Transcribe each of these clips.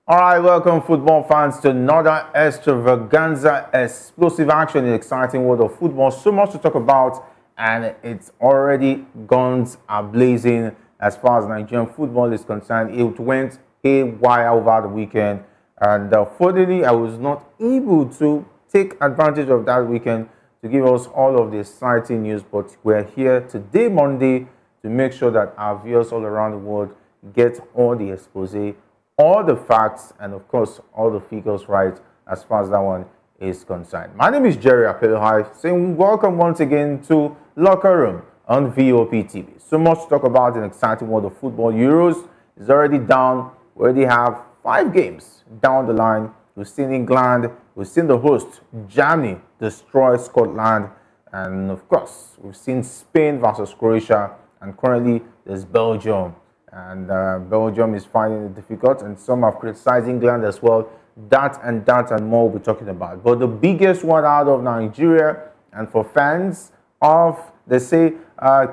All right, welcome football fans to another extravaganza, explosive action in the exciting world of football. So much to talk about, and it's already guns are blazing as far as Nigerian football is concerned. It went haywire over the weekend, and fortunately, I was not able to take advantage of that weekend to give us all of the exciting news. But we're here today, Monday, to make sure that our viewers all around the world get all the expose, all the facts, and of course, all the figures right as far as that one is concerned. My name is Jerry Apelohai, saying welcome once again to Locker Room on VOP TV. So much to talk about in the exciting world of football. Euros is already down. We already have 5 games down the line. We've seen England, we've seen the host, Germany, destroy Scotland, and of course, we've seen Spain versus Croatia, and currently there's Belgium. And Belgium is finding it difficult, and some have criticized England as well. That and more we'll be talking about. But the biggest one out of Nigeria, and for fans of, they say,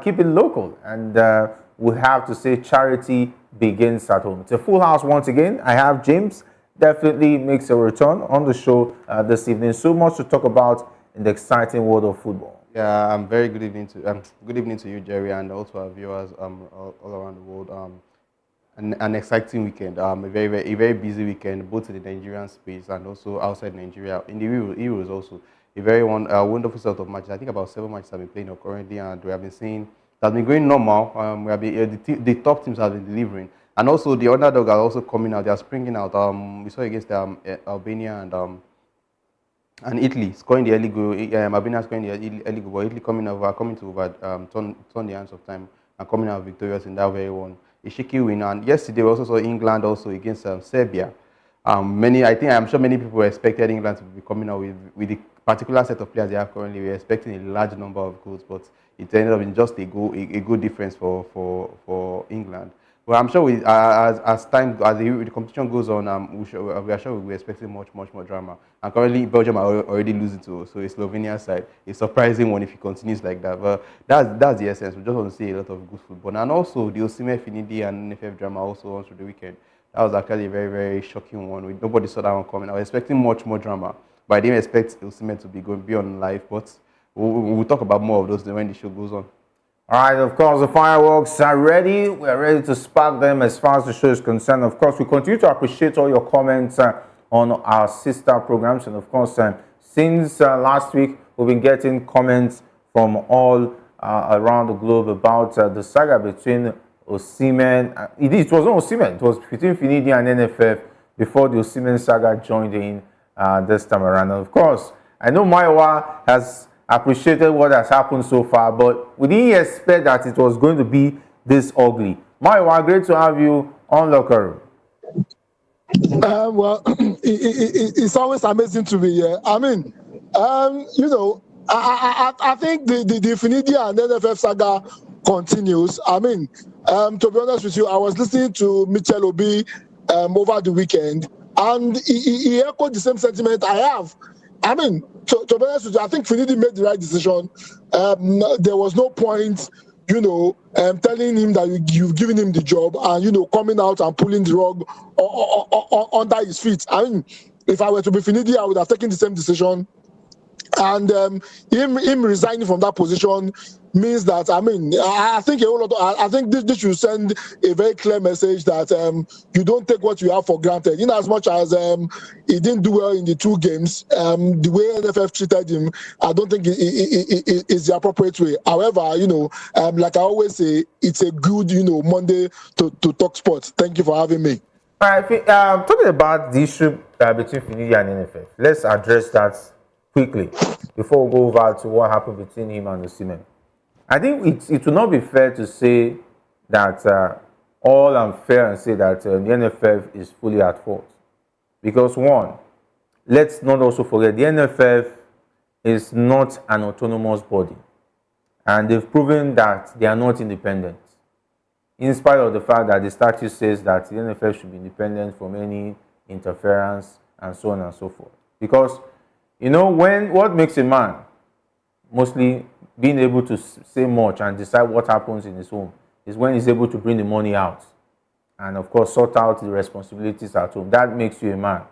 keep it local. And we have to say charity begins at home. It's a full house once again. I have James, definitely makes a return on the show this evening. So much to talk about in the exciting world of football. Yeah, very good evening to you, Jerry, and also our viewers all around the world. An exciting weekend, a very busy weekend, both in the Nigerian space and also outside Nigeria. In the Euros also, a wonderful set of matches. I think about 7 matches have been playing currently, and we have been seeing that's been going normal. We have been, the top teams have been delivering, and also the underdog are also coming out. They are springing out. We saw against Albania and Italy scoring the early goal. Albania scoring the early goal, but Italy coming to turn the hands of time and coming out victorious in that very one. A shaky win. And yesterday we also saw England also against Serbia. I'm sure many people expected England to be coming out with the particular set of players they have currently. We're expecting a large number of goals, but it ended up in just a goal difference for England. Well, I'm sure as the competition goes on, we are sure we'll be expecting much more drama. And currently, Belgium are already losing to a Slovenia side. A surprising one if it continues like that. But that's the essence. We just want to see a lot of good football. And also, the Osimhen, Finidi, and NFF drama also on through the weekend. That was actually a very shocking one. Nobody saw that one coming. I was expecting much more drama, but I didn't expect Osimhen to be on live. But we'll talk about more of those when the show goes on. All right, of course, the fireworks are ready. We are ready to spark them as far as the show is concerned. Of course, we continue to appreciate all your comments on our sister programs. And of course, since last week, we've been getting comments from all around the globe about the saga between Osimhen. It was not Osimhen, it was between Finidi and NFF before the Osimhen saga joined in this time around. And of course, I know Maiwa has appreciated what has happened so far, but we didn't expect that it was going to be this ugly. Maiwa, great to have you on Locker Room. Well, it's always amazing to be here. I mean, I think the Finidi and NFF saga continues. I mean, to be honest with you, I was listening to Michel Obi over the weekend, and he echoed the same sentiment I have. I mean, to be honest with you, I think Finidi made the right decision. There was no point, telling him that you've given him the job and, coming out and pulling the rug under his feet. I mean, if I were to be Finidi, I would have taken the same decision. And him resigning from that position means that, I mean, I think I think this should send a very clear message that you don't take what you have for granted. In as much as he didn't do well in the 2 games, the way NFF treated him, I don't think it is the appropriate way. However, like I always say, it's a good, Monday to talk sports. Thank you for having me. All right, talking about the issue between Finidi and NFF, let's address that quickly before we go over to what happened between him and Osimhen. I think it will not be fair to say that all unfair and say that the NFF is fully at fault. Because one, let's not also forget the NFF is not an autonomous body. And they've proven that they are not independent. In spite of the fact that the statute says that the NFF should be independent from any interference and so on and so forth. Because what makes a man mostly being able to say much and decide what happens in his home is when he's able to bring the money out. and of course sort out the responsibilities at home. That makes you a man,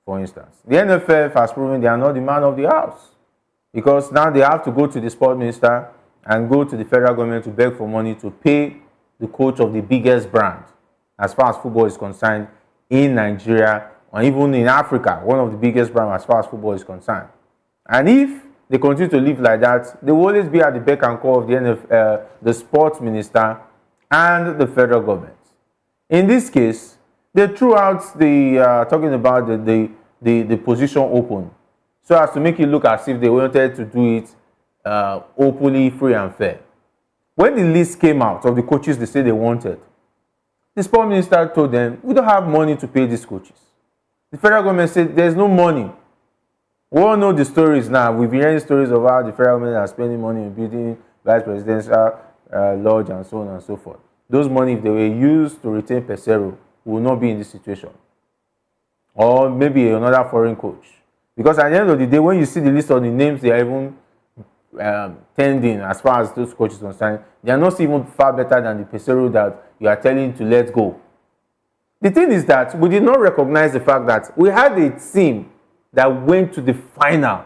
for instance. The NFF has proven they are not the man of the house, because now they have to go to the sport minister and go to the federal government to beg for money to pay the coach of the biggest brand, as far as football is concerned, in Nigeria, or even in Africa, one of the biggest brands as far as football is concerned. And if they continue to live like that, they will always be at the beck and call of the sports minister and the federal government. In this case, they threw out the talking about the position open, so as to make it look as if they wanted to do it openly, free and fair. When the list came out of the coaches they said they wanted, the sport minister told them, we don't have money to pay these coaches. The federal government said, there's no money. We all know the stories now. We've been hearing stories of how the federal government are spending money in building vice presidential lodge and so on and so forth. Those money, if they were used to retain Pesero, we will not be in this situation. Or maybe another foreign coach. Because at the end of the day, when you see the list of the names they are even tending as far as those coaches are concerned, they are not even far better than the Pesero that you are telling to let go. The thing is that we did not recognize the fact that we had a team that went to the final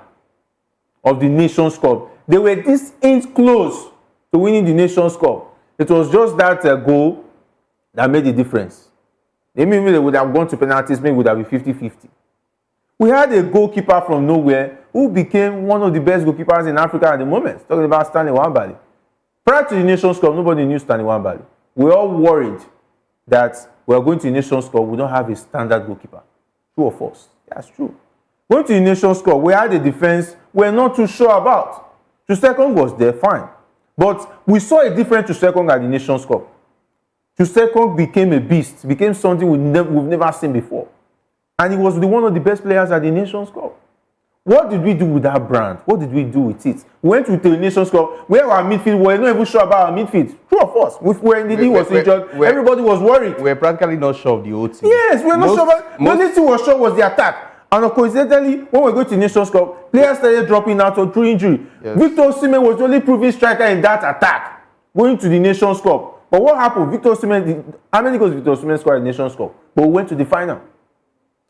of the Nations Cup. They were this inch close to winning the Nations Cup. It was just that goal that made the difference. Maybe they would have gone to penalties, maybe it would have been 50-50. We had a goalkeeper from nowhere who became one of the best goalkeepers in Africa at the moment. Talking about Stanley Nwabali. Prior to the Nations Cup, nobody knew Stanley Nwabali. We were all worried that we are going to the Nations Cup, we don't have a standard goalkeeper. True or false? That's true. Going to the Nations Cup, we had a defense we're not too sure about. Chusekong was there, fine. But we saw a different Chusekong at the Nations Cup. Chusekong became a beast, became something we've never seen before. And he was one of the best players at the Nations Cup. What did we do with that brand? What did we do with it? We went to the Nations Cup where our midfield, we were not even sure about our midfield. True or false? When the league was injured, everybody was worried. We were practically not sure of the whole team. Yes, we were not sure about. The only thing we were sure was the attack. And coincidentally, when we go to the Nations Cup, players started dropping out through injury. Yes. Victor Osimhen was the only proven striker in that attack going to the Nations Cup. But what happened? Victor Osimhen, how many goals Victor Osimhen scored in the Nations Cup? But we went to the final.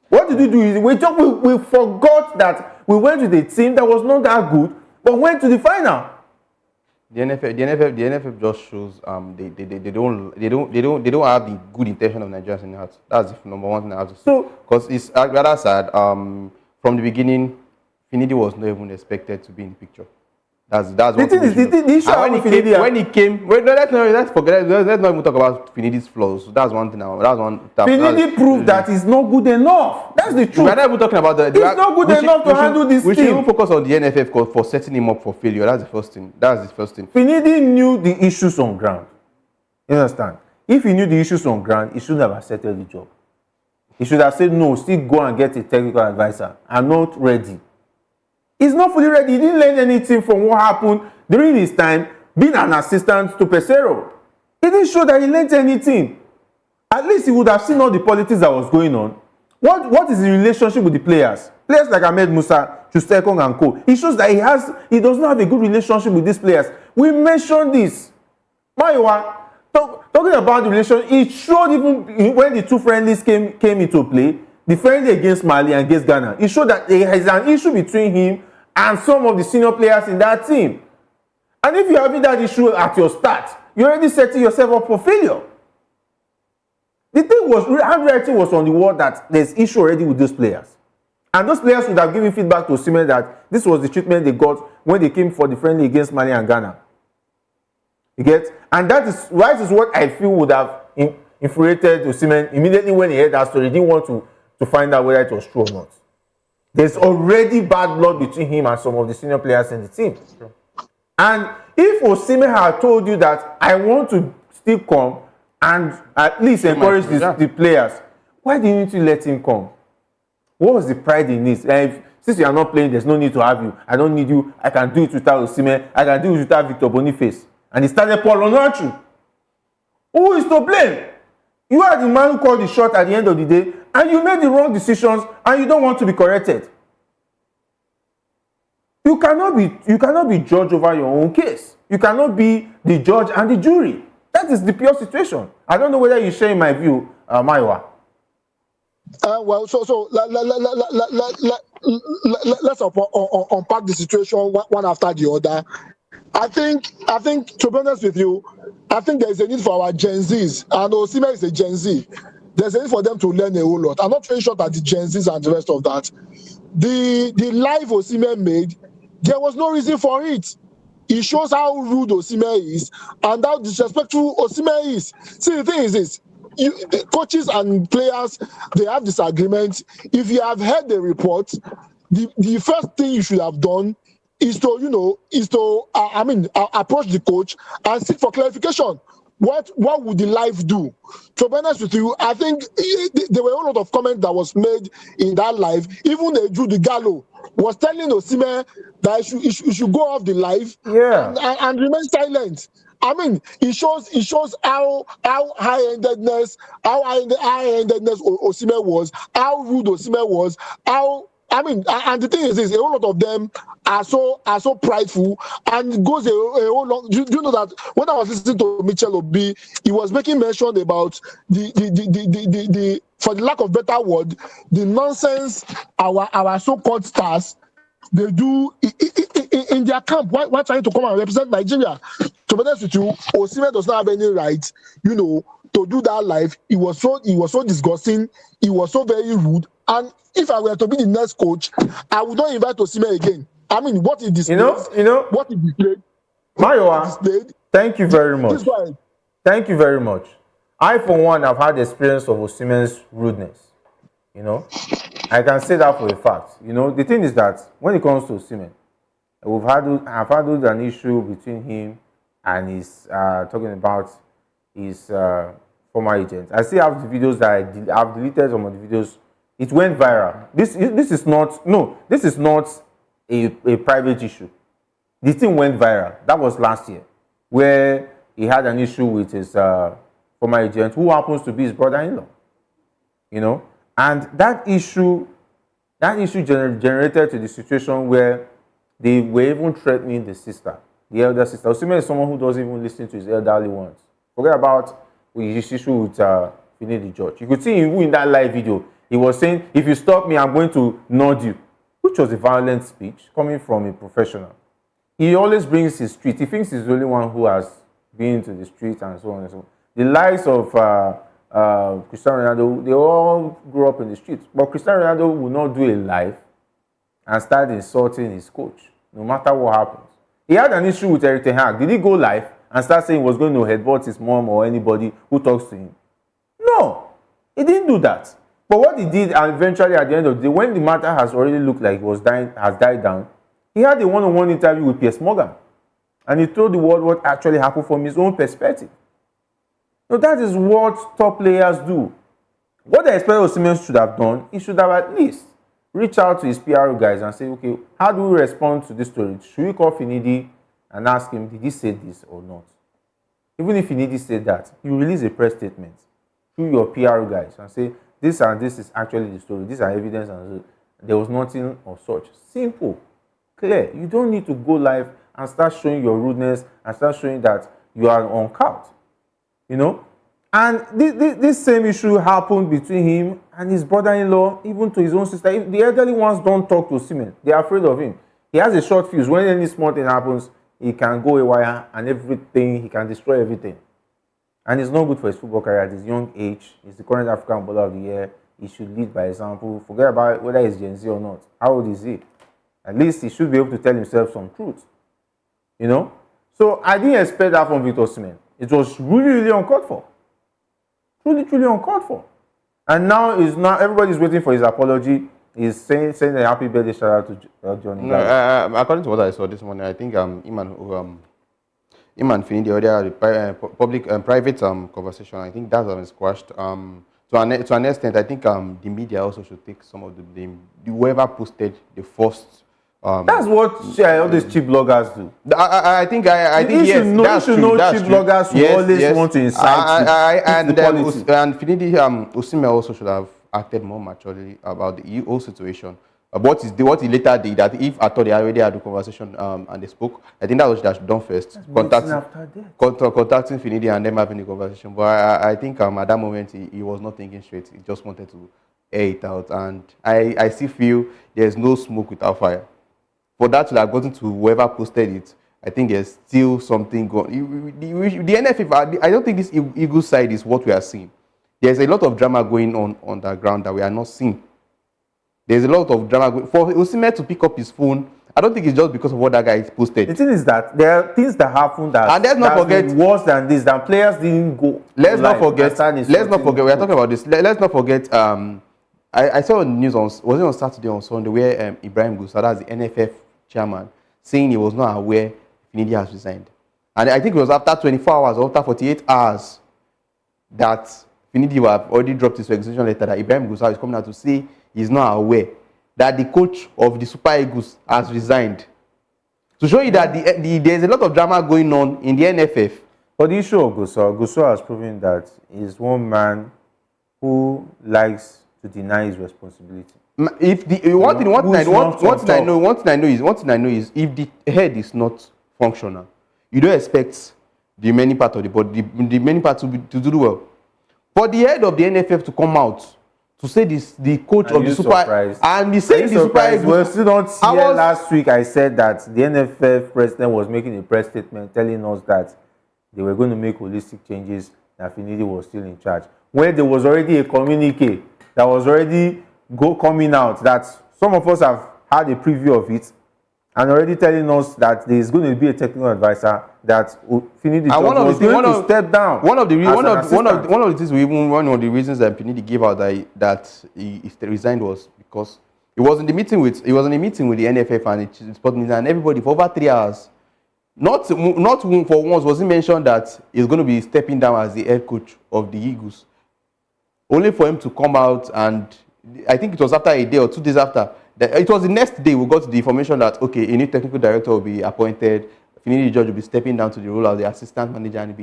What did we do? We forgot that we went with a team that was not that good, but went to the final. The NFF just shows they don't have the good intention of Nigerians in the heart. That's the number one thing I have to say. So, because it's rather sad. From the beginning, Finidi was not even expected to be in the picture. That's what the issue. When he came, let's forget. Let's not even talk about Finidi's flaws. So that's one thing. Finidi proved that he's not good enough. That's the truth. We're not even talking about that. He's not good enough to handle this team. We should even focus on the NFF for setting him up for failure. That's the first thing. Finidi knew the issues on ground. You understand? If he knew the issues on ground, he shouldn't have accepted the job. He should have said, no, still go and get a technical advisor. I'm not ready. He's not fully ready. He didn't learn anything from what happened during his time being an assistant to Pesero. He didn't show that he learned anything. At least he would have seen all the politics that was going on. What is the relationship with the players? Players like Ahmed Musa, Chusekong and co. He shows that he does not have a good relationship with these players. We mentioned this. Maiwa, talking about the relationship, it showed even when the two friendlies came into play, the friendly against Mali and against Ghana. It showed that there is an issue between him and some of the senior players in that team. And if you're having that issue at your start, you're already setting yourself up for failure. The thing was, handwriting was on the wall that there's issue already with those players. And those players would have given feedback to Osimhen that this was the treatment they got when they came for the friendly against Mali and Ghana. You get? And that is what I feel would have infuriated Osimhen immediately when he heard that story. He didn't want to find out whether it was true or not. There's already bad blood between him and some of the senior players in the team. Sure. And if Osimhen had told you that I want to still come and at least encourage the players, why didn't you let him come? What was the pride in this? Since you are not playing, there's no need to have you. I don't need you. I can do it without Osimhen. I can do it without Victor Boniface. And he started Paul Onuachu. Who is to blame? You are the man who called the shot at the end of the day, and you made the wrong decisions, and you don't want to be corrected. You cannot be judge over your own case. You cannot be the judge and the jury. That is the pure situation. I don't know whether you share my view, Maiwa. Well, so let's unpack the situation one after the other. I think, to be honest with you, I think there is a need for our Gen Zs, and Osimhen is a Gen Z. There's a need for them to learn a whole lot. I'm not very sure that the Gen Zs and the rest of that. The live Osimhen made, there was no reason for it. It shows how rude Osimhen is and how disrespectful Osimhen is. See, the thing is this. The coaches and players, they have disagreements. If you have heard the report, the first thing you should have done is to, approach the coach and seek for clarification. What would the life do? To be honest with you, I think there were a lot of comments that was made in that live. Even Jude Gallo was telling Osimhen that he should go off the live and remain silent. I mean, it shows how high-handedness Osimhen was, how rude Osimhen was, and the thing is this, a whole lot of them are so prideful, and it goes a whole long. Do you know that when I was listening to Michel Obi, he was making mention about the for the lack of better word, the nonsense our so-called stars they do in their camp while trying to come and represent Nigeria. To be honest with you, Osimhen does not have any right, to do that live. He was so disgusting. He was so very rude. And if I were to be the next coach, I would not invite Osimhen again. I mean, what he displayed, what he displayed. Mayowa, thank you very much. Thank you very much. I, for one, have had the experience of Osimhen's rudeness. I can say that for a fact. The thing is that when it comes to Osimhen, I've had an issue between him and his talking about his former agent. I still have the videos that I've deleted some of the videos. It went viral. This is not a private issue. The thing went viral. That was last year, where he had an issue with his former agent, who happens to be his brother-in-law. And that issue generated to the situation where they were even threatening the elder sister. Osimhen is someone who doesn't even listen to his elderly ones. Forget about his issue with Finidi George. You could see him in that live video. He was saying, if you stop me, I'm going to nod you, which was a violent speech coming from a professional. He always brings his street. He thinks he's the only one who has been to the street and so on and so on. The likes of Cristiano Ronaldo, they all grew up in the streets. But Cristiano Ronaldo will not do a live and start insulting his coach, no matter what happens. He had an issue with Eric Ten Hag. Did he go live and start saying he was going to headbutt his mom or anybody who talks to him? No, he didn't do that. But what he did, and eventually at the end of the day, when the matter has already looked like it has died down, he had a one-on-one interview with Piers Morgan. And he told the world what actually happened from his own perspective. So that is what top players do. What I expect Osimhen should have done, he should have at least reached out to his PR guys and say, okay, how do we respond to this story? Should we call Finidi and ask him, did he say this or not? Even if Finidi said that, you release a press statement through your PR guys and say, this and this is actually the story. These are evidence and there was nothing of such. Simple, clear. You don't need to go live and start showing your rudeness and start showing that you are on count. And this same issue happened between him and his brother-in-law, even to his own sister. If the elderly ones don't talk to Osimhen, they are afraid of him. He has a short fuse. When any small thing happens, he can go haywire and everything, he can destroy everything. And it's not good for his football career at his young age. He's the current African Baller of the Year. He should lead by example. Forget about whether he's Gen Z or not. How old is he? At least he should be able to tell himself some truth. So I didn't expect that from Victor Osimhen. It was really, really uncalled for. Truly, truly uncalled for. And now everybody's waiting for his apology. He's saying a happy birthday shout out to Johnny. No, according to what I saw this morning, I think Iman Finidi already had a private conversation. I think that was squashed. To an extent, I think the media also should take some of the whoever posted the first. That's what all these cheap bloggers do. I think yes, you should know cheap bloggers who always want to incite and Finidi Osimhen also should have acted more maturely about the whole situation. What he later did, that if I thought they already had the conversation and they spoke, I think that was that done first. Contacting Finidi and them having the conversation. But I think at that moment he was not thinking straight. He just wanted to air it out. And I still feel there's no smoke without fire. For that to have gotten to whoever posted it, I think there's still something going. The NFF, I don't think this Eagle side is what we are seeing. There's a lot of drama going on the ground that we are not seeing. There's a lot of drama. For Osimhen to pick up his phone, I don't think it's just because of what that guy posted. The thing is that there are things that happen that and let's not forget worse than this. That players didn't go. Let's not forget. We are talking about this. Let's not forget. I saw on news was it on Saturday or Sunday where Ibrahim Gusa, that's the NFF chairman, saying he was not aware Finidi has resigned, and I think it was after 24 hours or after 48 hours that Finidi have already dropped his resignation letter that Ibrahim Gusa is coming out to say he's not aware that the coach of the Super Eagles has resigned. To show you that there's a lot of drama going on in the NFF. But the issue of Gusa has proven that he's one man who likes to deny his responsibility. If the one thing I know is if the head is not functional, you don't expect the remaining part of the body, the remaining part to do well. For the head of the NFF to come out to say this, the coach of the Super and he said the Super Eagles. We're still not here. Last week I said that the NFF president was making a press statement telling us that they were going to make holistic changes, that Finidi was still in charge. When there was already a communique that was already coming out, that some of us have had a preview of it, and already telling us that there is going to be a technical advisor, that Finidi was going to step down. One of the reasons that Finidi gave out that he resigned was because he was in a meeting with the NFF and the sport minister and everybody for over 3 hours. Not for once was it mentioned that he's going to be stepping down as the head coach of the Eagles. Only for him to come out, and I think it was after a day or 2 days after. It was the next day we got the information that, okay, a new technical director will be appointed. Finidi George will be stepping down to the role of the assistant manager, and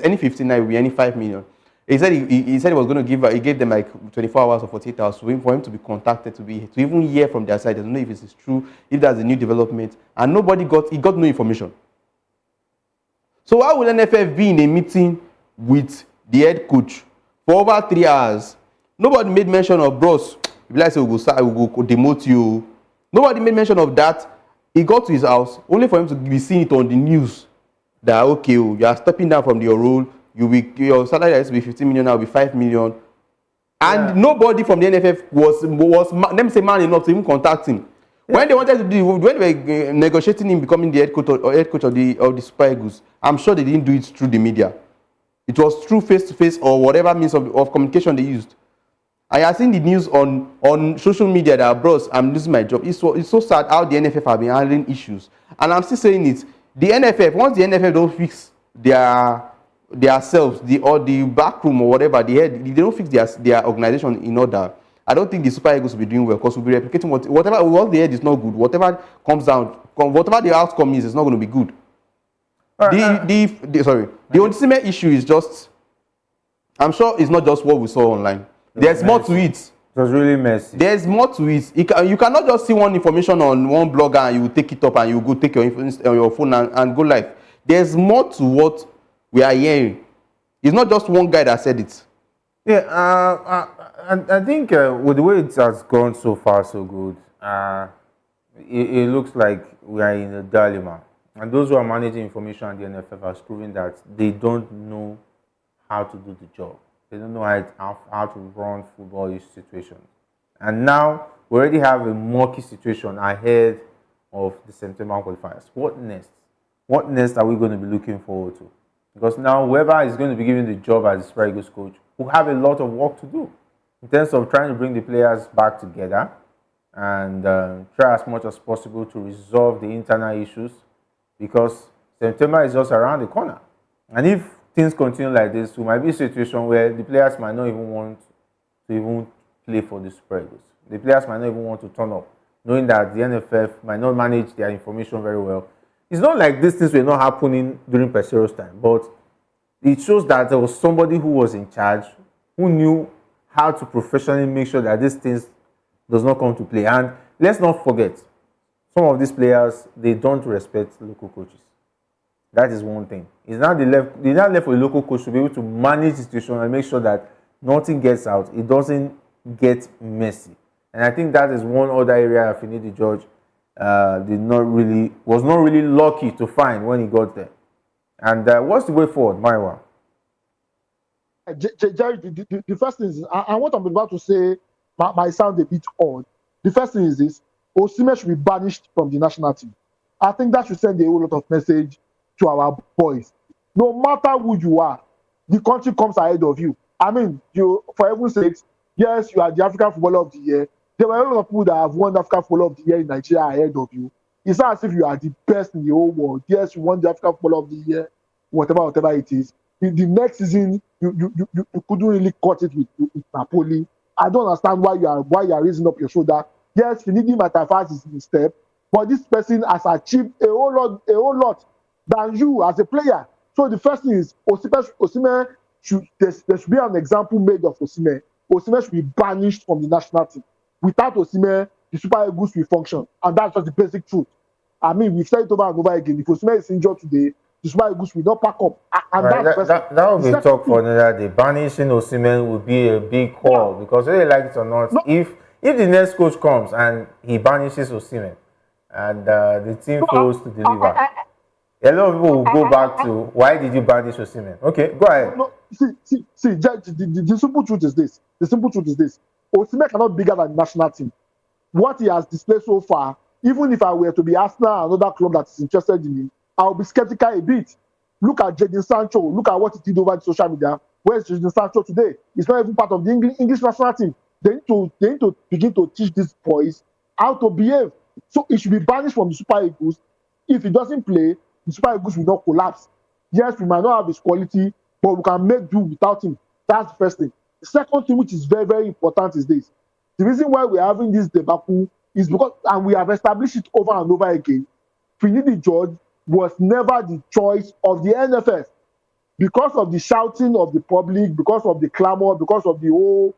any 15 will be any 5 million. He said he said he was going to he gave them like 24 hours or 48 hours for him to be contacted, to even hear from their side. I don't know if it's true, if there's a new development, and he got no information. So why will NFF be in a meeting with the head coach for over 3 hours? Nobody made mention of, bros, if like say we go demote you. Nobody made mention of that. He got to his house only for him to be seeing it on the news that, okay, you are stepping down from your role. Your salary has to be 15 million, now will be 5 million. And nobody from the NFF was let me say, man enough to even contact him. When they wanted to when they were negotiating him becoming the head coach of the Super Eagles, I'm sure they didn't do it through the media. It was through face-to-face or whatever means of communication they used. I have seen the news on social media that, bros, I'm losing my job. It's so sad how the NFF have been handling issues. And I'm still saying it. The NFF, once the NFF don't fix their selves, or the back room or whatever, they don't fix their organization in order, I don't think the Super Eagles will be doing well, because we'll be replicating whatever the head is not good. Whatever comes down, whatever the outcome is, it's not going to be good. The Osimhen issue is just, I'm sure it's not just what we saw online. There's more to it. It was really messy. There's more to it. You cannot just see one information on one blogger and you take it up and you go take your phone and go live. There's more to what we are hearing. It's not just one guy that said it. Yeah, I think with the way it has gone so far, so good, it looks like we are in a dilemma. And those who are managing information at the NFF are proving that they don't know how to do the job. They don't know how to run football situations. And now we already have a murky situation ahead of the September qualifiers. What next? What next are we going to be looking forward to? Because now whoever is going to be given the job as the Super Eagles coach will have a lot of work to do in terms of trying to bring the players back together and try as much as possible to resolve the internal issues, because September is just around the corner. And if things continue like this, we might be a situation where the players might not even want to even play for the Super Eagles. The players might not even want to turn up, knowing that the NFF might not manage their information very well. It's not like these things were not happening during Pesero's time, but it shows that there was somebody who was in charge, who knew how to professionally make sure that these things does not come to play. And let's not forget, some of these players, they don't respect local coaches. That is one thing. It's not left for the local coach to be able to manage the situation and make sure that nothing gets out. It doesn't get messy. And I think that is one other area Finidi George was not really lucky to find when he got there. And what's the way forward, Maiwa? Jerry, the first thing is, and what I'm about to say might sound a bit odd. The first thing is this: Osimhen should be banished from the national team. I think that should send a whole lot of message to our boys. No matter who you are, the country comes ahead of you. I mean, for heaven's sake, yes, you are the African Footballer of the Year. There were a lot of people that have won the African Footballer of the Year in Nigeria ahead of you. It's not as if you are the best in the whole world. Yes, you won the African Footballer of the Year, whatever it is. The next season, you couldn't really cut it with Napoli. I don't understand why you are raising up your shoulder. Yes, Finidi might have had his step, but this person has achieved a whole lot than you as a player. So the first thing is Osimhen there should be an example made of Osimhen. Osimhen should be banished from the national team. Without Osimhen, the Super Eagles will function, and that's just the basic truth. I mean, we've said it over and over again. If Osimhen is injured today, the Super Eagles will not pack up. And right, that will be talk for another day. Banishing Osimhen will be a big call because whether they like it or not, if the next coach comes and he banishes Osimhen and the team fails to deliver, a lot of people will go back to why did you banish Osimhen? Okay, go ahead. No, see, the simple truth is this. The simple truth is this. Osimhen cannot be bigger than the national team. What he has displayed so far, even if I were to be Arsenal, another club that is interested in him, I'll be skeptical a bit. Look at Jadon Sancho. Look at what he did over the social media. Where's Jadon Sancho today? He's not even part of the English national team. They need to begin to teach these boys how to behave. So he should be banished from the Super Eagles. If he doesn't play, the Super Eagles will not collapse. Yes, we might not have his quality, but we can make do without him. That's the first thing. The second thing, which is very, very important, is this. The reason why we're having this debacle is because, and we have established it over and over again, Finidi George was never the choice of the NFF. Because of the shouting of the public, because of the clamor, because of the whole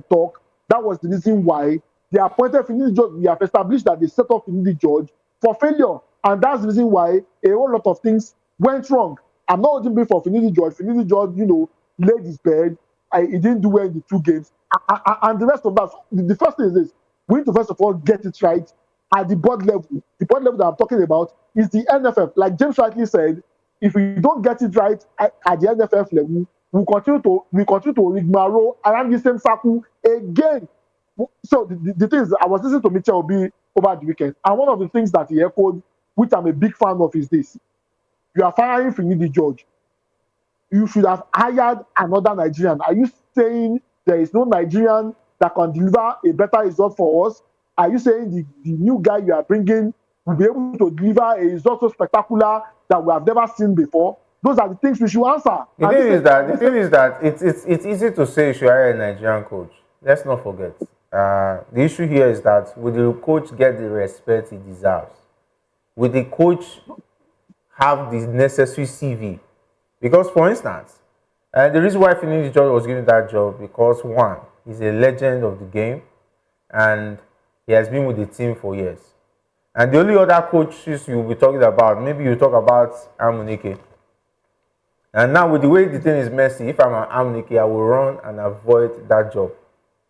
talk, that was the reason why they appointed Finidi George. We have established that they set up Finidi George for failure. And that's the reason why a whole lot of things went wrong. I'm not holding blame for Finidi George. Finidi George, laid his bed. He didn't do well in the 2 games. And the rest of that. The first thing is this. We need to first of all get it right at the board level. The board level that I'm talking about is the NFF. Like James rightly said, if we don't get it right at the NFF level, we continue to rigmarole around the same circle again. So the thing is, I was listening to Mitchell Obi over the weekend, and one of the things that he echoed, which I'm a big fan of, is this: you are firing Finidi George. You should have hired another Nigerian. Are you saying there is no Nigerian that can deliver a better result for us? Are you saying the new guy you are bringing will be able to deliver a result so spectacular that we have never seen before? Those are the things we should answer. The thing is that it's easy to say you should hire a Nigerian coach. Let's not forget. The issue here is that will the coach get the respect he deserves? Will the coach have the necessary CV? Because, for instance, the reason why Finidi George was given that job, because one, he's a legend of the game, and he has been with the team for years. And the only other coaches you'll be talking about, maybe you talk about Amunike. And now with the way the thing is messy, if I'm an Amunike, I will run and avoid that job.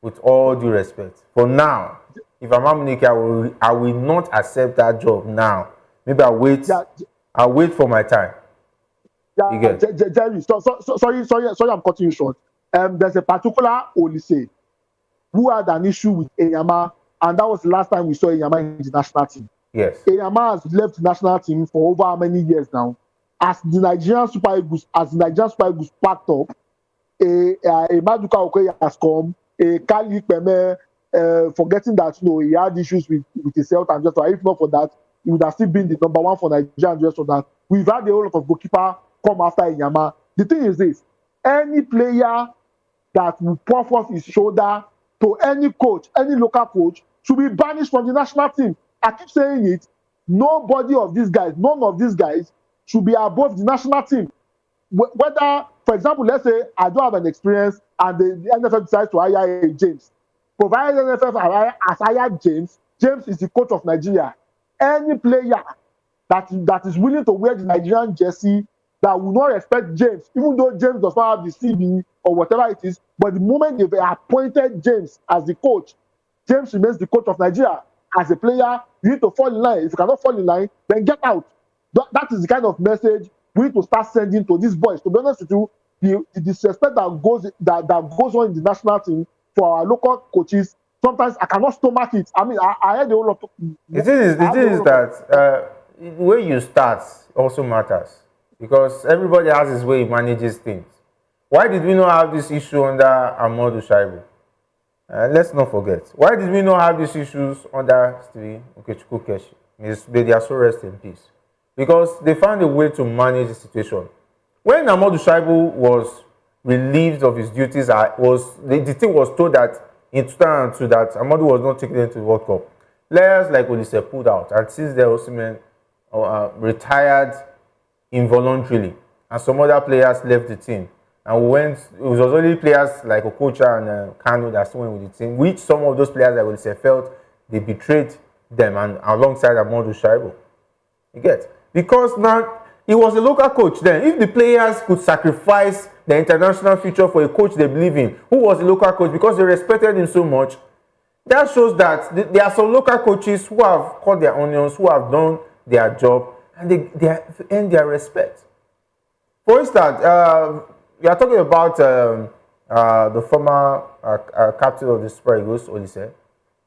With all due respect. For now, if I'm Amunike, I will not accept that job now. Maybe I'll wait. I'll wait for my time. Yeah, Jerry, sorry, I'm cutting you short. There's a particular Olise who had an issue with Enyama, and that was the last time we saw Enyama in the national team. Yes. Enyama has left the national team for over how many years now? As the Nigerian Super Eagles packed up, a Maduka Okoye has come, a Kali Peme, forgetting that he had issues with his health and just if not for that, he would have still been the #1 for Nigeria and just for that. We've had a whole lot of goalkeeper come after Enyama. The thing is this: any player that will puff off his shoulder to any coach, any local coach, should be banished from the national team. I keep saying it. None of these guys should be above the national team. Whether, for example, let's say I don't have an experience and the NFF decides to hire a James. provided NFF has hired James, James is the coach of Nigeria. Any player that is willing to wear the Nigerian jersey that will not respect James, even though James does not have the CB or whatever it is, but the moment they've appointed James as the coach, James remains the coach of Nigeria. As a player, you need to fall in line. If you cannot fall in line, then get out. That is the kind of message we need to start sending to these boys. To be honest with you, the disrespect that goes on in the national team for our local coaches, sometimes I cannot stomach it. I mean, I heard the whole of the thing is that where you start also matters, because everybody has his way he manages things. Why did we not have this issue under Amadou Shaibu? Let's not forget. Why did we not have these issues under Stevie Okechukwu Keshi? May they so rest in peace. Because they found a way to manage the situation. When Amadou Shaibu was relieved of his duties, the thing was told that in 2002 that Amadou was not taken into the World Cup. Players like Olise pulled out, and since then Osimhen retired involuntarily, and some other players left the team. And it was only players like Okocha and Kanu that still went with the team, which some of those players like Olise felt they betrayed them, and alongside Amadou Shaibu. You get? Because now he was a local coach then. If the players could sacrifice the international future for a coach they believe in, who was a local coach, because they respected him so much, that shows that there are some local coaches who have cut their onions, who have done their job, and they have earned their respect. For instance, we are talking about the former captain of the Super Eagles, Olise.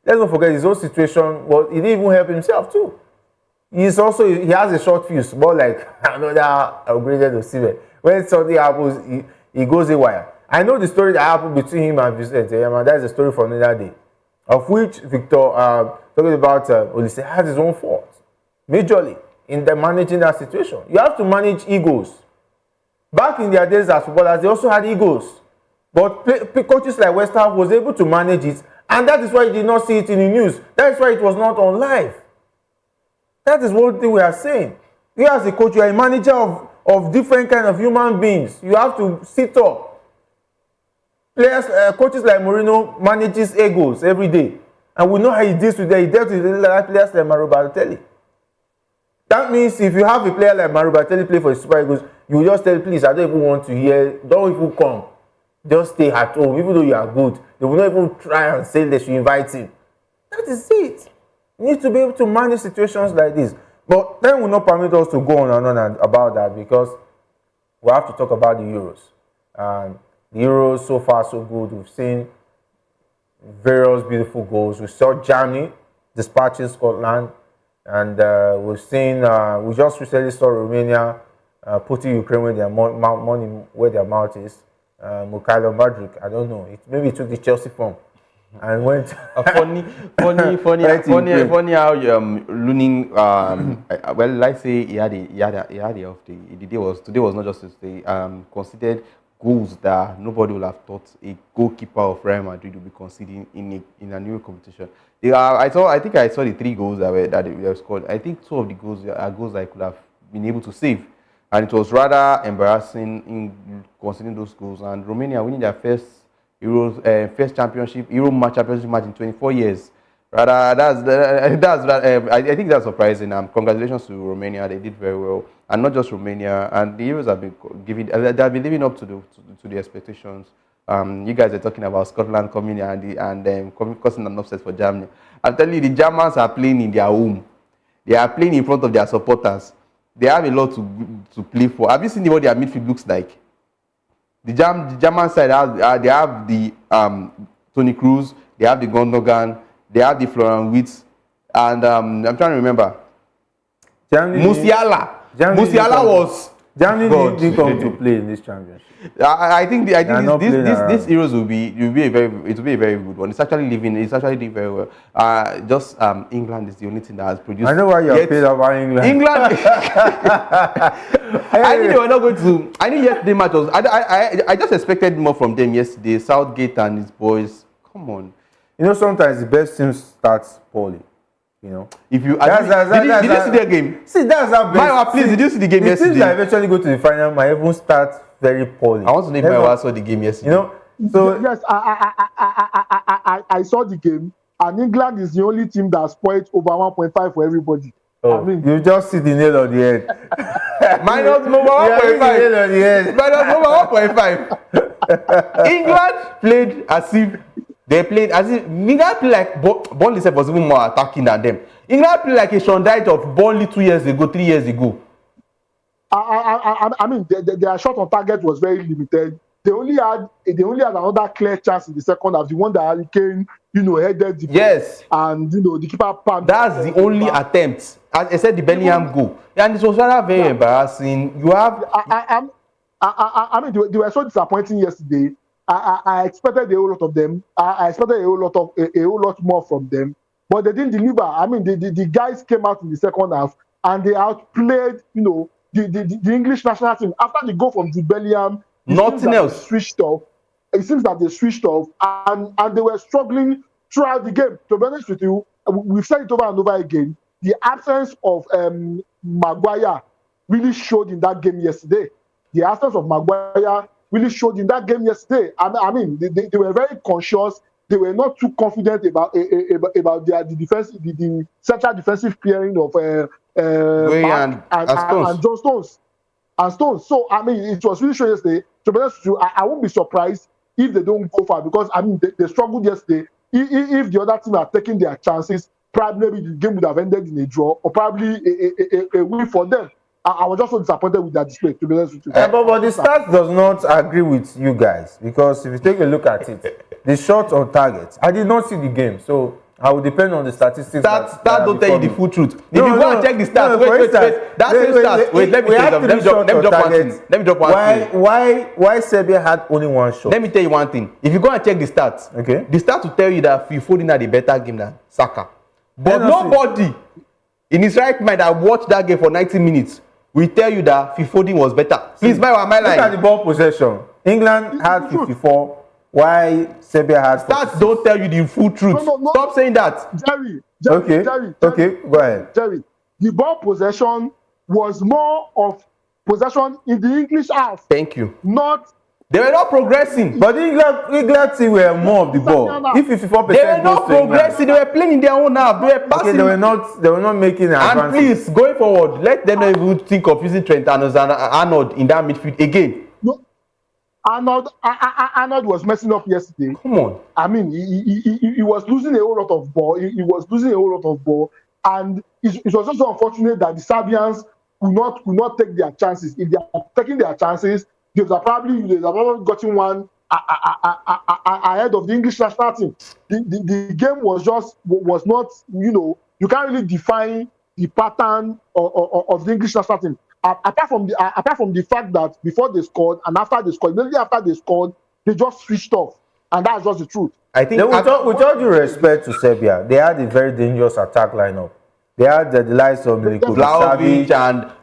Let's not forget his own situation. Well, he didn't even help himself too. He has a short fuse, more like another upgraded Osimhen. When something happens, he goes haywire. I know the story that happened between him and Vincent Eyama. That is a story for another day. Of which Victor, talking about Olise, has his own fault, majorly, in managing that situation. You have to manage egos. Back in their days as footballers, they also had egos. But coaches like West Ham was able to manage it, and that is why you did not see it in the news. That is why it was not on live. That is one thing we are saying. You as a coach, you are a manager of different kind of human beings. You have to sit up. Coaches like Mourinho manages egos every day. And we know how he deals with them. He dealt with players like Mario Balotelli. That means if you have a player like Mario Balotelli play for the Super Eagles, you will just tell, please, I don't even want to hear, don't even come. Just stay at home, even though you are good. They will not even try and say they should invite him. That is it. You need to be able to manage situations like this. But then will not permit us to go on and on about that, because we have to talk about the Euros. And the Euros, so far, so good. We've seen various beautiful goals. We saw Germany dispatching Scotland. And we've seen, we just recently saw Romania putting Ukraine where their money where their mouth is. Mikhailo Mudryk, I don't know. Maybe he took the Chelsea form and went. funny how Lunin. Well, let's say he had the off day. Today was not just today. Considered goals that nobody would have thought a goalkeeper of Real Madrid would be conceding in a new competition. I think I saw the 3 goals that were scored. I think 2 of the goals are goals I could have been able to save. And it was rather embarrassing in considering those goals. And Romania winning their first championship match in 24 years. Rather, I think that's surprising. Congratulations to Romania; they did very well, and not just Romania. And the Euros have been living up to the expectations. You guys are talking about Scotland coming and causing an upset for Germany. I'm telling you, the Germans are playing in their home. They are playing in front of their supporters. They have a lot to play for. Have you seen what their midfield looks like? The German side, they have the Toni Kroos, they have the Gundogan, they have the Florian Wirtz, and I'm trying to remember. Musiala. Germany didn't come to play in this championship. I think this Euros will be a very good one. It's actually doing very well. England is the only thing that has produced. I know why you're paid about England. I knew they were not going to. I knew yesterday match was. I just expected more from them yesterday. Southgate and his boys. Come on. You know, sometimes the best team starts poorly. You know, if you did you see their game? See, that's how best. Please, did you see the game yesterday? The teams that eventually go to the final might even start very poorly. I want to know if my wife saw the game yesterday. You know, So yes, I saw the game, and England is the only team that spoiled over 1.5 for everybody. I mean, you just see the nail on the head. Minus over You are hitting the 1.5. nail on the head. Minus over 1.5. England played as if England played like Burnley itself was even more attacking than them. England played like a Shondite of Burnley 3 years ago. I mean, their shot on target was very limited. They only had another clear chance in the second half, the one that Harry Kane, headed the Yes. and the keeper palmed. That's the only attempt. I said the Bellingham goal, and it was rather very embarrassing. You have. I mean, they were so disappointing yesterday. I expected a whole lot of them. I expected a whole lot more from them, but they didn't deliver. I mean, the guys came out in the second half and they outplayed, the English national team. After the goal from Jude Bellingham, Nothing else switched off. It seems that they switched off and they were struggling throughout the game. To be honest with you, we've said it over and over again. The absence of Maguire really showed in that game yesterday. The absence of Maguire really showed in that game yesterday. I mean, they were very conscious. They were not too confident about the defense, the central defensive clearing of and John Stones. So I mean, it was really showing yesterday. To be honest with you, I won't be surprised if they don't go far, because I mean they struggled yesterday. If the other team are taking their chances, probably maybe the game would have ended in a draw or probably a win for them. I was just so disappointed with that display, to be honest with you. But the stats does not agree with you guys, because if you take a look at it, the shot on target, I did not see the game, so I will depend on the statistics. That don't tell you the full truth. If you go and check the stats, wait. That same stats. Wait, let me drop one thing. Why Serbia had only one shot? Let me tell you one thing. If you go and check the stats, okay, the stats will tell you that Phil Foden had a better game than Saka. But nobody in his right mind that watched that game for 90 minutes will tell you that Phil Foden was better. Please, my line. Look at the ball possession. England had 54. Why Serbia had 46. Stats don't tell you the full truth. No. Stop saying that. Jerry, okay, go ahead. Jerry, the ball possession was more of possession in the English half. Thank you. They were not progressing. But England team were more of the ball. If 54%, they were not progressing. They were playing in their own half. They were passing. Okay, they were not making an advance. And please, going forward, let them not even think of using Trent Arnold in that midfield again. No, Arnold was messing up yesterday. Come on. I mean, he was losing a whole lot of ball. He was losing a whole lot of ball, and it was also unfortunate that the Serbians could not take their chances. If they are taking their chances, they have probably gotten one ahead of the English national team. The game was not, you can't really define the pattern of the English national team. Apart from the fact that before they scored and after they scored, immediately after they scored, they just switched off, and that's just the truth. I think with all due respect to Serbia, they had a very dangerous attack lineup. They had the likes of Vlahovic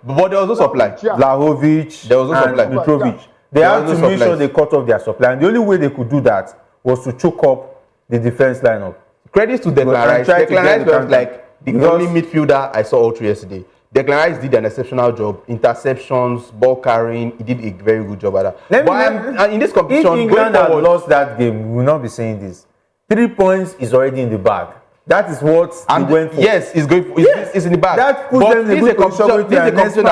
but there was no supply. Vlahovic, there was no supply. Mitrovic. They had to make sure they cut off their supply, and the only way they could do that was to choke up the defense lineup. Credit to Declan Rice. Declan Rice was like the only midfielder I saw all through yesterday. Declan Rice did an exceptional job. Interceptions, ball carrying, he did a very good job at that. In this competition, if England had lost that game, we will not be saying this. 3 points is already in the bag. That is what they went for. Yes, it's going. It's in the bag. That puts them in a good position.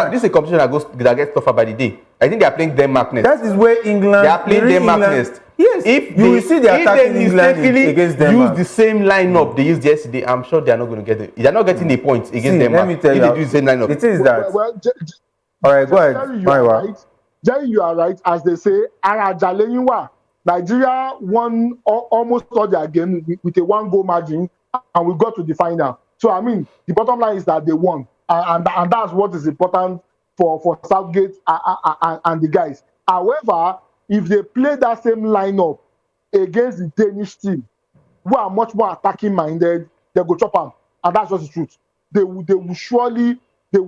This is a competition that gets tougher by the day. I think they are playing Denmark next. That is where England. They are playing Denmark next. Yes. If you will see the attacking England against Denmark. Use the same lineup they used yesterday, I'm sure they are not going to get it. They are not getting the points against Denmark. Let me tell you. If they do the same lineup. It is that. All right, go ahead. Jerry, you are right. As they say, Nigeria won almost all their games with a 1-goal margin, and we got to the final. So I mean, the bottom line is that they won, and that's what is important for Southgate and the guys. However, if they play that same lineup against the Danish team, who are much more attacking minded, they go chop them, and that's just the truth. They will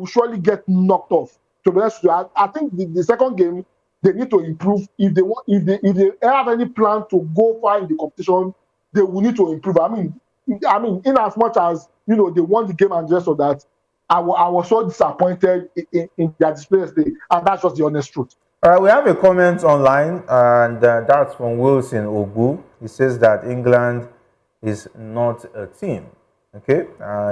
surely get knocked off. To be honest with you, I think the second game they need to improve. If they have any plan to go far in the competition, they will need to improve. I mean, in as much as they won the game and just so that, I was so disappointed in their display yesterday, and that's just the honest truth. All right, we have a comment online, and that's from Wilson Ogu. He says that England is not a team. Okay,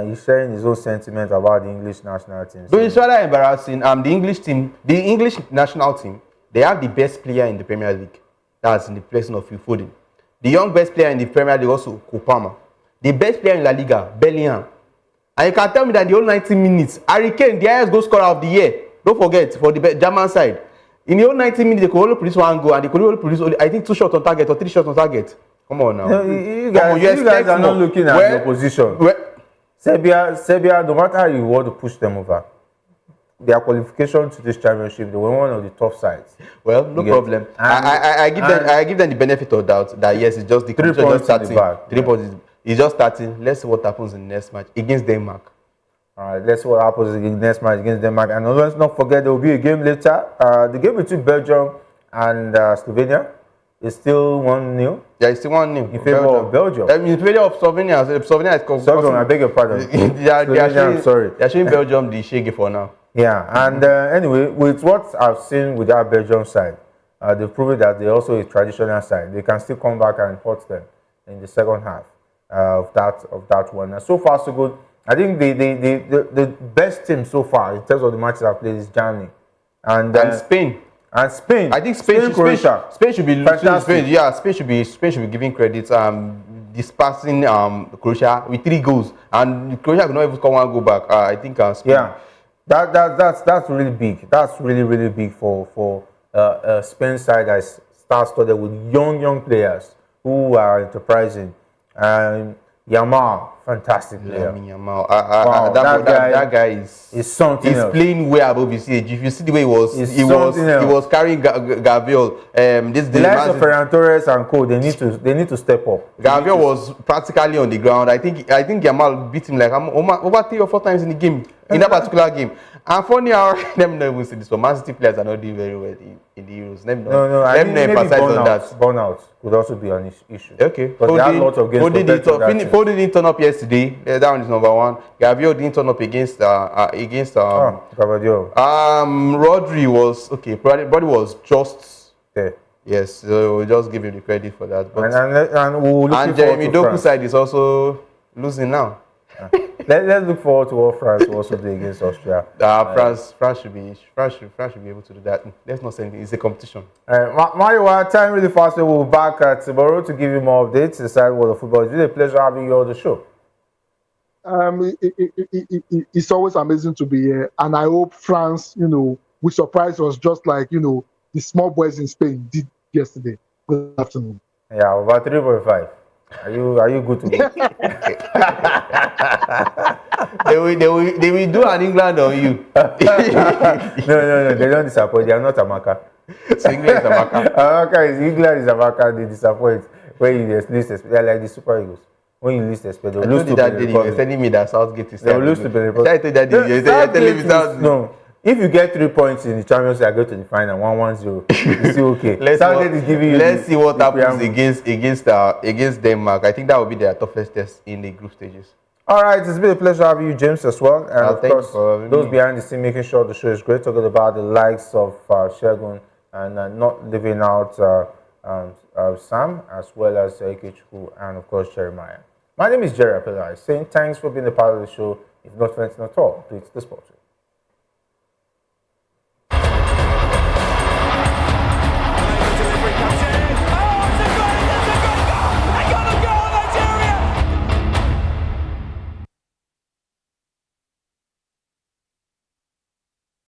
he's sharing his own sentiment about the English national team. Though it's rather embarrassing. The English team, the English national team, they have the best player in the Premier League. That's in the person of Phil Foden. The young best player in the Premier League also Kopama. The best player in La Liga, Bellingham. And you can tell me that the whole 90 minutes, Harry Kane, the highest goal scorer of the year. Don't forget, for the German side. In the whole 90 minutes, they could only produce one goal, and they could only produce, I think, 2 shots on target or 3 shots on target. Come on now. No, you guys are not looking at the opposition. Serbia, no matter how you want to push them over, their qualification to this championship, they were one of the tough sides. Well, no problem. I give them the benefit of doubt that yes, it's just the 3 points starting. 3 points. It's just starting. Let's see what happens in the next match against Denmark. All right, let's see what happens in the next match against Denmark. And let's not forget there will be a game later. The game between Belgium and Slovenia is still 1-0. Yeah, it's still 1-0 in favor of Belgium. In favor of Slovenia. Slovenia is Sorry, I beg your pardon. I'm sorry. They're showing Belgium the shaggy for now. Yeah, and anyway, with what I've seen with that Belgium side, they've proven that they're also a traditional side. They can still come back and hurt them in the second half of that one. And so far, so good. I think the best team so far in terms of the matches I've played is Germany and Spain. And Spain. I think Spain should be fantastic. Spain should be giving credit. Dispersing Croatia with 3 goals, and Croatia could not even score 1 goal back. I think Spain. Yeah, that's really big. That's really big for Spain side that started with young players who are enterprising. Yamal, fantastic player. Yamal. Wow, that guy is something else. Playing way above his age. If you see the way he was carrying Gabriel. The likes of Ferran Torres and co, they need to step up. Gabriel was practically on the ground. I think Yamal beat him like over 3 or 4 times in the game, in that particular game. And funny how them not even see this. So Man City players are not doing very well in the Euros. No, I think maybe burnout could also be an issue. Okay. But they have lots of games. Foden didn't turn up yesterday. That one is number 1. Gabriel didn't turn up against Gabriel. Rodri was okay. Body was just there. Yes, so we'll just give him the credit for that. But and Jeremy Doku's side is also losing now. Let's look forward to what France will also do against Austria. France should be able to do that. Let's not say anything. It's a competition. Mario, our time really fast. We'll be back tomorrow to give you more updates inside World of Football. It's really a pleasure having you on the show. It's always amazing to be here, and I hope France, will surprise us just like the small boys in Spain did yesterday. Good afternoon. Yeah, about 3.5. Are you good to go? they will do an England on you. No, they don't disappoint. They are not Amaka. So England is Amaka. England is Amaka. They disappoint when you least expect. They are like the Super Eagles. When you least expect, they'll lose to the Republic. You were telling me that Southgate is. They'll lose to the Republic. I told that day. You're telling me Southgate. No. If you get 3 points in the Champions League, I go to the final 1-0. It's still okay. Let's see what happens against Denmark. I think that will be their toughest test in the group stages. All right, it's been a pleasure having you, James, as well. And of course, those me. behind the scene making sure the show is great. Talking about the likes of Shegun and not leaving out Sam, as well as Ikechukwu and of course Jeremiah. My name is Jerry Apelai, saying thanks for being a part of the show. If not for anything at all, please the sponsor.